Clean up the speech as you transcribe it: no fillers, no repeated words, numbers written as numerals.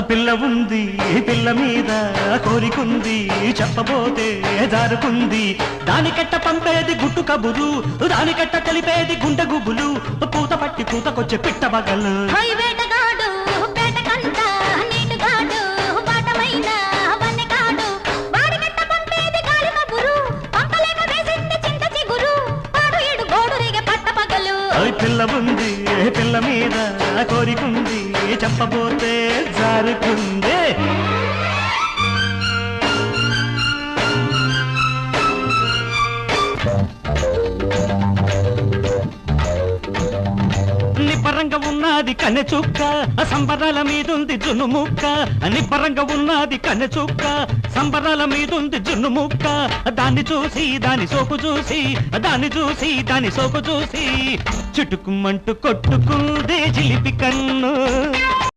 పిల్ల ఉంది పిల్ల మీద కోరికుంది చెప్పబోతే జారుకుంది దానికెట్ట పంపేది గుట్టు కబురు దానికెట్ట తెలిపేది గుండె గుబులు పూత పట్టి పూతకొచ్చే పిట్ట బగలు పిల్ల ఉంది పిల్ల మీద కోరికుంది చెప్పబోతే జారుకుంది నిబ్బరంగా ఉన్నది కన్నె చుక్క సంబరాల మీదుంది జున్ను ముక్క నిబ్బరంగా ఉన్నది కన్నె చుక్క సంబరాల మీదుంది జున్ను ముక్క దాన్ని చూసి దాని సోకు చూసి దాన్ని చూసి దాని సోకు చూసి చుట్టుకుమ్మంటూ కొట్టుకుందే జిలిపి కన్ను